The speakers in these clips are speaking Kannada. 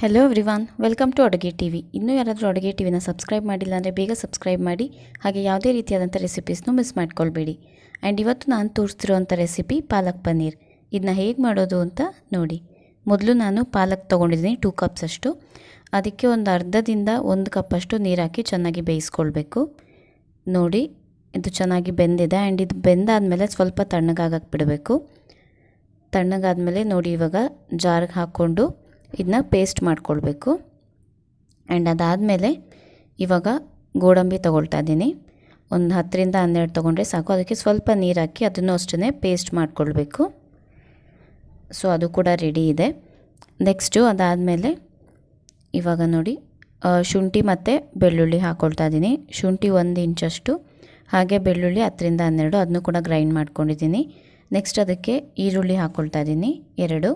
ಹೆಲೋ ಎವ್ರಿವಾನ್, ವೆಲ್ಕಮ್ ಟು ಅಡುಗೆ ಟಿವಿ. ಇನ್ನೂ ಯಾರಾದರೂ ಅಡುಗೆ ಟಿವಿನ ಸಬ್ಸ್ಕ್ರೈಬ್ ಮಾಡಿಲ್ಲ ಅಂದರೆ ಬೇಗ ಸಬ್ಸ್ಕ್ರೈಬ್ ಮಾಡಿ. ಹಾಗೆ ಯಾವುದೇ ರೀತಿಯಾದಂಥ ರೆಸಿಪೀಸ್ನೂ ಮಿಸ್ ಮಾಡ್ಕೊಳ್ಬೇಡಿ. ಆ್ಯಂಡ್ ಇವತ್ತು ನಾನು ತೋರಿಸ್ತಿರೋಂಥ ರೆಸಿಪಿ ಪಾಲಕ್ ಪನ್ನೀರ್. ಇದನ್ನ ಹೇಗೆ ಮಾಡೋದು ಅಂತ ನೋಡಿ. ಮೊದಲು ನಾನು ಪಾಲಕ್ ತೊಗೊಂಡಿದ್ದೀನಿ 2 ಕಪ್ಸ್ ಅಷ್ಟು. ಅದಕ್ಕೆ ಒಂದು ಅರ್ಧದಿಂದ 1 ಕಪ್ಪಷ್ಟು ನೀರು ಹಾಕಿ ಚೆನ್ನಾಗಿ ಬೇಯಿಸ್ಕೊಳ್ಬೇಕು. ನೋಡಿ, ಇದು ಚೆನ್ನಾಗಿ ಬೆಂದಿದೆ. ಆ್ಯಂಡ್ ಇದು ಬೆಂದಾದಮೇಲೆ ಸ್ವಲ್ಪ ತಣ್ಣಗಾಗಕ್ಕೆ ಬಿಡಬೇಕು. ತಣ್ಣಗಾದಮೇಲೆ ನೋಡಿ, ಇವಾಗ ಜಾರ್ಗೆ ಹಾಕ್ಕೊಂಡು ಇದನ್ನ ಪೇಸ್ಟ್ ಮಾಡ್ಕೊಳ್ಬೇಕು. ಆ್ಯಂಡ್ ಅದಾದಮೇಲೆ ಇವಾಗ ಗೋಡಂಬಿ ತೊಗೊಳ್ತಾ ಇದ್ದೀನಿ. ಒಂದು 10ರಿಂದ 12 ತೊಗೊಂಡ್ರೆ ಸಾಕು. ಅದಕ್ಕೆ ಸ್ವಲ್ಪ ನೀರು ಹಾಕಿ ಅದನ್ನು ಅಷ್ಟೇ ಪೇಸ್ಟ್ ಮಾಡ್ಕೊಳ್ಬೇಕು. ಸೊ ಅದು ಕೂಡ ರೆಡಿ ಇದೆ. ನೆಕ್ಸ್ಟು ಅದಾದಮೇಲೆ ಇವಾಗ ನೋಡಿ, ಶುಂಠಿ ಮತ್ತು ಬೆಳ್ಳುಳ್ಳಿ ಹಾಕ್ಕೊಳ್ತಾ ಇದ್ದೀನಿ. ಶುಂಠಿ 1 ಇಂಚಷ್ಟು, ಹಾಗೆ ಬೆಳ್ಳುಳ್ಳಿ 10ರಿಂದ 12, ಅದನ್ನು ಕೂಡ ಗ್ರೈಂಡ್ ಮಾಡ್ಕೊಂಡಿದ್ದೀನಿ. ನೆಕ್ಸ್ಟ್ ಅದಕ್ಕೆ ಈರುಳ್ಳಿ ಹಾಕ್ಕೊಳ್ತಾ ಇದ್ದೀನಿ 2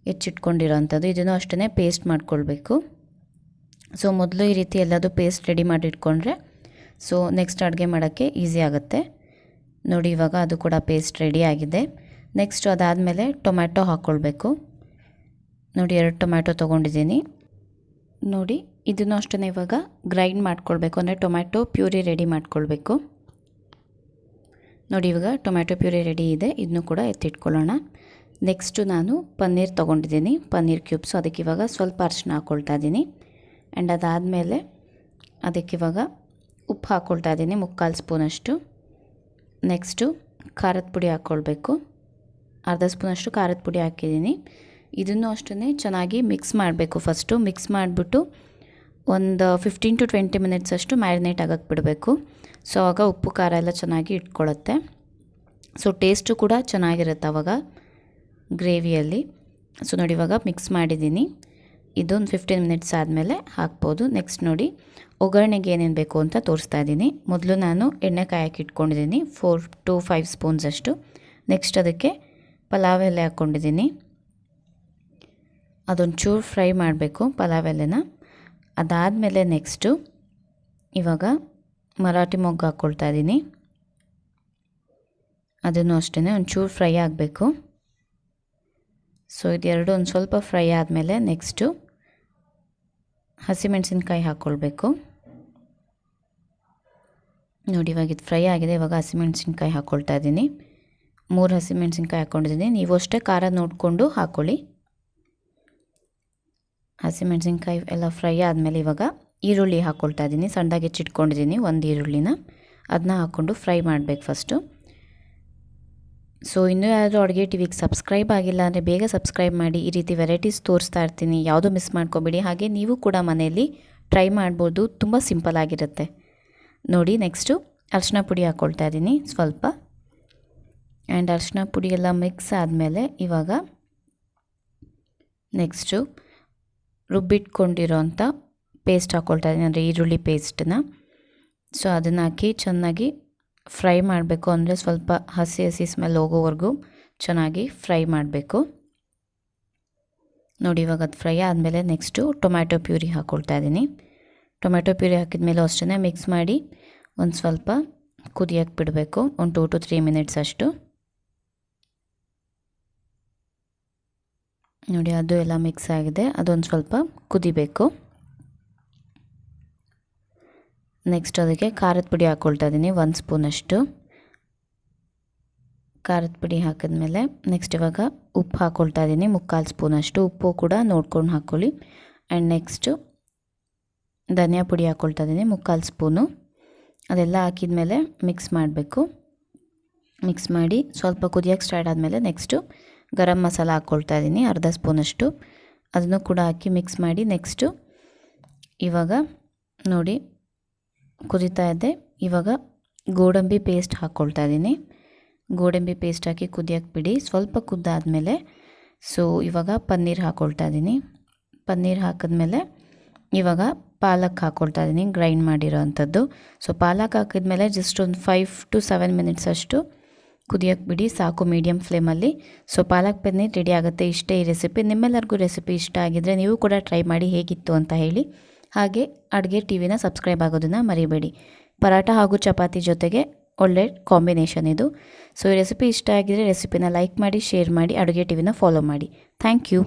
ಹೆಚ್ಚಿಟ್ಕೊಂಡಿರೋವಂಥದ್ದು. ಇದನ್ನು ಅಷ್ಟೇ ಪೇಸ್ಟ್ ಮಾಡ್ಕೊಳ್ಬೇಕು. ಸೊ ಮೊದಲು ಈ ರೀತಿ ಎಲ್ಲದೂ ಪೇಸ್ಟ್ ರೆಡಿ ಮಾಡಿಟ್ಕೊಂಡ್ರೆ ಸೊ ನೆಕ್ಸ್ಟ್ ಅಡುಗೆ ಮಾಡೋಕ್ಕೆ ಈಸಿ ಆಗುತ್ತೆ. ನೋಡಿ, ಇವಾಗ ಅದು ಕೂಡ ಪೇಸ್ಟ್ ರೆಡಿ ಆಗಿದೆ. ನೆಕ್ಸ್ಟ್ ಅದಾದಮೇಲೆ ಟೊಮ್ಯಾಟೊ ಹಾಕ್ಕೊಳ್ಬೇಕು. ನೋಡಿ, 2 ಟೊಮ್ಯಾಟೊ ತೊಗೊಂಡಿದ್ದೀನಿ. ನೋಡಿ, ಇದನ್ನು ಅಷ್ಟೇ ಇವಾಗ ಗ್ರೈಂಡ್ ಮಾಡ್ಕೊಳ್ಬೇಕು, ಅಂದರೆ ಟೊಮ್ಯಾಟೊ ಪ್ಯೂರಿ ರೆಡಿ ಮಾಡ್ಕೊಳ್ಬೇಕು. ನೋಡಿ, ಇವಾಗ ಟೊಮ್ಯಾಟೊ ಪ್ಯೂರಿ ರೆಡಿ ಇದೆ. ಇದನ್ನು ಕೂಡ ಎತ್ತಿಟ್ಕೊಳ್ಳೋಣ. ನೆಕ್ಸ್ಟು ನಾನು ಪನ್ನೀರ್ ತೊಗೊಂಡಿದ್ದೀನಿ, ಪನ್ನೀರ್ ಕ್ಯೂಬ್ಸು. ಅದಕ್ಕೆ ಇವಾಗ ಸ್ವಲ್ಪ ಅರಿಶಿನ ಹಾಕ್ಕೊಳ್ತಾ ಇದ್ದೀನಿ. ಆ್ಯಂಡ್ ಅದಾದಮೇಲೆ ಅದಕ್ಕಿವಾಗ ಉಪ್ಪು ಹಾಕ್ಕೊಳ್ತಾ ಇದ್ದೀನಿ 3/4 ಸ್ಪೂನಷ್ಟು. ನೆಕ್ಸ್ಟು ಖಾರದ ಪುಡಿ ಹಾಕ್ಕೊಳ್ಬೇಕು. ಅರ್ಧ ಸ್ಪೂನಷ್ಟು ಖಾರದ ಪುಡಿ ಹಾಕಿದ್ದೀನಿ. ಇದನ್ನು ಅಷ್ಟೇ ಚೆನ್ನಾಗಿ ಮಿಕ್ಸ್ ಮಾಡಬೇಕು. ಫಸ್ಟು ಮಿಕ್ಸ್ ಮಾಡಿಬಿಟ್ಟು ಒಂದು 15 to 20 ಮಿನಿಟ್ಸ್ ಅಷ್ಟು ಮ್ಯಾರಿನೇಟ್ ಆಗಕ್ಕೆ ಬಿಡಬೇಕು. ಸೊ ಆವಾಗ ಉಪ್ಪು ಖಾರ ಎಲ್ಲ ಚೆನ್ನಾಗಿ ಇಟ್ಕೊಳ್ಳುತ್ತೆ. ಸೊ ಟೇಸ್ಟು ಕೂಡ ಚೆನ್ನಾಗಿರುತ್ತೆ ಆವಾಗ ಗ್ರೇವಿಯಲ್ಲಿ. ಸೊ ನೋಡಿ, ಇವಾಗ ಮಿಕ್ಸ್ ಮಾಡಿದ್ದೀನಿ. ಇದೊಂದು 15 ಮಿನಿಟ್ಸ್ ಆದಮೇಲೆ ಹಾಕ್ಬೋದು. ನೆಕ್ಸ್ಟ್ ನೋಡಿ, ಒಗ್ಗರಣೆಗೆ ಏನೇನು ಬೇಕು ಅಂತ ತೋರಿಸ್ತಾ ಇದ್ದೀನಿ. ಮೊದಲು ನಾನು ಎಣ್ಣೆ ಕಾಯಕ್ಕೆ ಇಟ್ಕೊಂಡಿದ್ದೀನಿ 4 to 5 ಸ್ಪೂನ್ಸ್ ಅಷ್ಟು. ನೆಕ್ಸ್ಟ್ ಅದಕ್ಕೆ ಪಲಾವ್ ಎಲೆ ಹಾಕ್ಕೊಂಡಿದ್ದೀನಿ. ಅದೊಂಚೂರು ಫ್ರೈ ಮಾಡಬೇಕು ಪಲಾವ್ ಎಲೆನ. ಅದಾದಮೇಲೆ ನೆಕ್ಸ್ಟು ಇವಾಗ ಮರಾಠಿ ಮೊಗ್ಗು ಹಾಕ್ಕೊಳ್ತಾ ಇದ್ದೀನಿ. ಅದನ್ನು ಅಷ್ಟೇ ಒಂಚೂರು ಫ್ರೈ ಆಗಬೇಕು. ಸೊ ಇದೆರಡು ಒಂದು ಸ್ವಲ್ಪ ಫ್ರೈ ಆದಮೇಲೆ ನೆಕ್ಸ್ಟು ಹಸಿಮೆಣಸಿನ್ಕಾಯಿ ಹಾಕ್ಕೊಳ್ಬೇಕು. ನೋಡಿ, ಇವಾಗ ಇದು ಫ್ರೈ ಆಗಿದೆ. ಇವಾಗ ಹಸಿಮೆಣಸಿನ್ಕಾಯಿ ಹಾಕ್ಕೊಳ್ತಾ ಇದ್ದೀನಿ. 3 ಹಸಿಮೆಣಸಿನ್ಕಾಯಿ ಹಾಕ್ಕೊಂಡಿದ್ದೀನಿ. ನೀವು ಅಷ್ಟೇ ಖಾರ ನೋಡಿಕೊಂಡು ಹಾಕ್ಕೊಳ್ಳಿ. ಹಸಿಮೆಣಸಿನ್ಕಾಯಿ ಎಲ್ಲ ಫ್ರೈ ಆದಮೇಲೆ ಇವಾಗ ಈರುಳ್ಳಿ ಹಾಕ್ಕೊಳ್ತಾ ಇದ್ದೀನಿ. ಸಣ್ಣದಾಗಿ ಹೆಚ್ಚಿಟ್ಕೊಂಡಿದ್ದೀನಿ 1 ಈರುಳ್ಳಿನ. ಅದನ್ನ ಹಾಕ್ಕೊಂಡು ಫ್ರೈ ಮಾಡಬೇಕು ಫಸ್ಟು. ಸೊ ಇನ್ನೂ ಯಾರಾದರೂ ಅಡುಗೆ ಟಿವಿಗೆ ಸಬ್ಸ್ಕ್ರೈಬ್ ಆಗಿಲ್ಲ ಅಂದರೆ ಬೇಗ ಸಬ್ಸ್ಕ್ರೈಬ್ ಮಾಡಿ. ಈ ರೀತಿ ವೆರೈಟೀಸ್ ತೋರಿಸ್ತಾ ಇರ್ತೀನಿ, ಯಾವುದೂ ಮಿಸ್ ಮಾಡ್ಕೊಬೇಡಿ. ಹಾಗೆ ನೀವು ಕೂಡ ಮನೆಯಲ್ಲಿ ಟ್ರೈ ಮಾಡ್ಬೋದು, ತುಂಬ ಸಿಂಪಲ್ ಆಗಿರುತ್ತೆ. ನೋಡಿ, ನೆಕ್ಸ್ಟು ಅರಿಶಿನ ಪುಡಿ ಹಾಕ್ಕೊಳ್ತಾ ಇದ್ದೀನಿ ಸ್ವಲ್ಪ. ಆ್ಯಂಡ್ ಅರಿಶಿನ ಪುಡಿ ಎಲ್ಲ ಮಿಕ್ಸ್ ಆದಮೇಲೆ ಇವಾಗ ನೆಕ್ಸ್ಟು ರುಬ್ಬಿಟ್ಕೊಂಡಿರೋಂಥ ಪೇಸ್ಟ್ ಹಾಕ್ಕೊಳ್ತಾ ಇದ್ದೀನಿ, ಅಂದರೆ ಈರುಳ್ಳಿ ಪೇಸ್ಟನ್ನ. ಸೊ ಅದನ್ನು ಹಾಕಿ ಚೆನ್ನಾಗಿ ಫ್ರೈ ಮಾಡಬೇಕು. ಅಂದರೆ ಸ್ವಲ್ಪ ಹಸಿ ಹಸಿ ಸ್ಮೆಲ್ ಹೋಗೋವರೆಗೂ ಚೆನ್ನಾಗಿ ಫ್ರೈ ಮಾಡಬೇಕು. ನೋಡಿ, ಇವಾಗ ಅದು ಫ್ರೈ ಆದಮೇಲೆ ನೆಕ್ಸ್ಟು ಟೊಮ್ಯಾಟೊ ಪ್ಯೂರಿ ಹಾಕ್ಕೊಳ್ತಾ ಇದ್ದೀನಿ. ಟೊಮ್ಯಾಟೊ ಪ್ಯೂರಿ ಹಾಕಿದ ಮೇಲೂ ಅಷ್ಟೇ ಮಿಕ್ಸ್ ಮಾಡಿ ಒಂದು ಸ್ವಲ್ಪ ಕುದಿಯೋಕ್ಕೆ ಬಿಡಬೇಕು, ಒಂದು 2 to 3 ಮಿನಿಟ್ಸ್ ಅಷ್ಟು. ನೋಡಿ, ಅದು ಎಲ್ಲ ಮಿಕ್ಸ್ ಆಗಿದೆ. ಅದೊಂದು ಸ್ವಲ್ಪ ಕುದಿಬೇಕು. ನೆಕ್ಸ್ಟ್ ಅದಕ್ಕೆ ಖಾರದ ಪುಡಿ ಹಾಕ್ಕೊಳ್ತಾ ಇದ್ದೀನಿ 1 ಸ್ಪೂನಷ್ಟು. ಖಾರದ ಪುಡಿ ಹಾಕಿದ್ಮೇಲೆ ನೆಕ್ಸ್ಟ್ ಇವಾಗ ಉಪ್ಪು ಹಾಕ್ಕೊಳ್ತಾ ಇದ್ದೀನಿ 3/4 ಸ್ಪೂನಷ್ಟು. ಉಪ್ಪು ಕೂಡ ನೋಡ್ಕೊಂಡು ಹಾಕ್ಕೊಳ್ಳಿ. ಆ್ಯಂಡ್ ನೆಕ್ಸ್ಟು ಧನಿಯಾ ಪುಡಿ ಹಾಕ್ಕೊಳ್ತಾ ಇದ್ದೀನಿ 3/4 ಸ್ಪೂನು. ಅದೆಲ್ಲ ಹಾಕಿದ್ಮೇಲೆ ಮಿಕ್ಸ್ ಮಾಡಬೇಕು. ಮಿಕ್ಸ್ ಮಾಡಿ ಸ್ವಲ್ಪ ಕುದಿಯೋಕ್ಕೆ ಸ್ಟಾರ್ಟ್ ಆದಮೇಲೆ ನೆಕ್ಸ್ಟು ಗರಂ ಮಸಾಲ ಹಾಕ್ಕೊಳ್ತಾ ಇದ್ದೀನಿ ಅರ್ಧ ಸ್ಪೂನಷ್ಟು. ಅದನ್ನು ಕೂಡ ಹಾಕಿ ಮಿಕ್ಸ್ ಮಾಡಿ ನೆಕ್ಸ್ಟು ಇವಾಗ ನೋಡಿ ಕುದೀತಾ ಇದೆ. ಇವಾಗ ಗೋಡಂಬಿ ಪೇಸ್ಟ್ ಹಾಕ್ಕೊಳ್ತಾ ಇದ್ದೀನಿ. ಗೋಡಂಬಿ ಪೇಸ್ಟ್ ಹಾಕಿ ಕುದಿಯೋಕ್ಕೆ ಬಿಡಿ. ಸ್ವಲ್ಪ ಕುದ್ದಾದಮೇಲೆ ಸೊ ಇವಾಗ ಪನ್ನೀರ್ ಹಾಕ್ಕೊಳ್ತಾ ಇದ್ದೀನಿ. ಪನ್ನೀರ್ ಹಾಕಿದ್ಮೇಲೆ ಇವಾಗ ಪಾಲಕ್ ಹಾಕ್ಕೊಳ್ತಾ ಇದ್ದೀನಿ, ಗ್ರೈಂಡ್ ಮಾಡಿರೋ ಅಂಥದ್ದು. ಸೊ ಪಾಲಕ್ ಹಾಕಿದ್ಮೇಲೆ ಜಸ್ಟ್ ಒಂದು 5 to 7 ಮಿನಿಟ್ಸ್ ಅಷ್ಟು ಕುದಿಯೋಕ್ಕೆ ಬಿಡಿ ಸಾಕು, ಮೀಡಿಯಮ್ ಫ್ಲೇಮಲ್ಲಿ. ಸೊ ಪಾಲಕ್ ಪನ್ನೀರ್ ರೆಡಿ ಆಗುತ್ತೆ. ಇಷ್ಟೇ ಈ ರೆಸಿಪಿ. ನಿಮ್ಮೆಲ್ಲರಿಗೂ ರೆಸಿಪಿ ಇಷ್ಟ ಆಗಿದ್ದರೆ ನೀವು ಕೂಡ ಟ್ರೈ ಮಾಡಿ ಹೇಗಿತ್ತು ಅಂತ ಹೇಳಿ. ಹಾಗೆ ಅಡುಗೆ ಟಿವಿನ ಸಬ್ಸ್ಕ್ರೈಬ್ ಆಗೋದನ್ನು ಮರಿಬೇಡಿ. ಪರಾಟ ಹಾಗೂ ಚಪಾತಿ ಜೊತೆಗೆ ಒಳ್ಳೆ ಕಾಂಬಿನೇಷನ್ ಇದು. ಸೊ ಈ ರೆಸಿಪಿ ಇಷ್ಟ ಆಗಿದ್ರೆ ರೆಸಿಪಿನ ಲೈಕ್ ಮಾಡಿ, ಶೇರ್ ಮಾಡಿ, ಅಡುಗೆ ಟಿವಿನ ಫಾಲೋ ಮಾಡಿ. Thank you.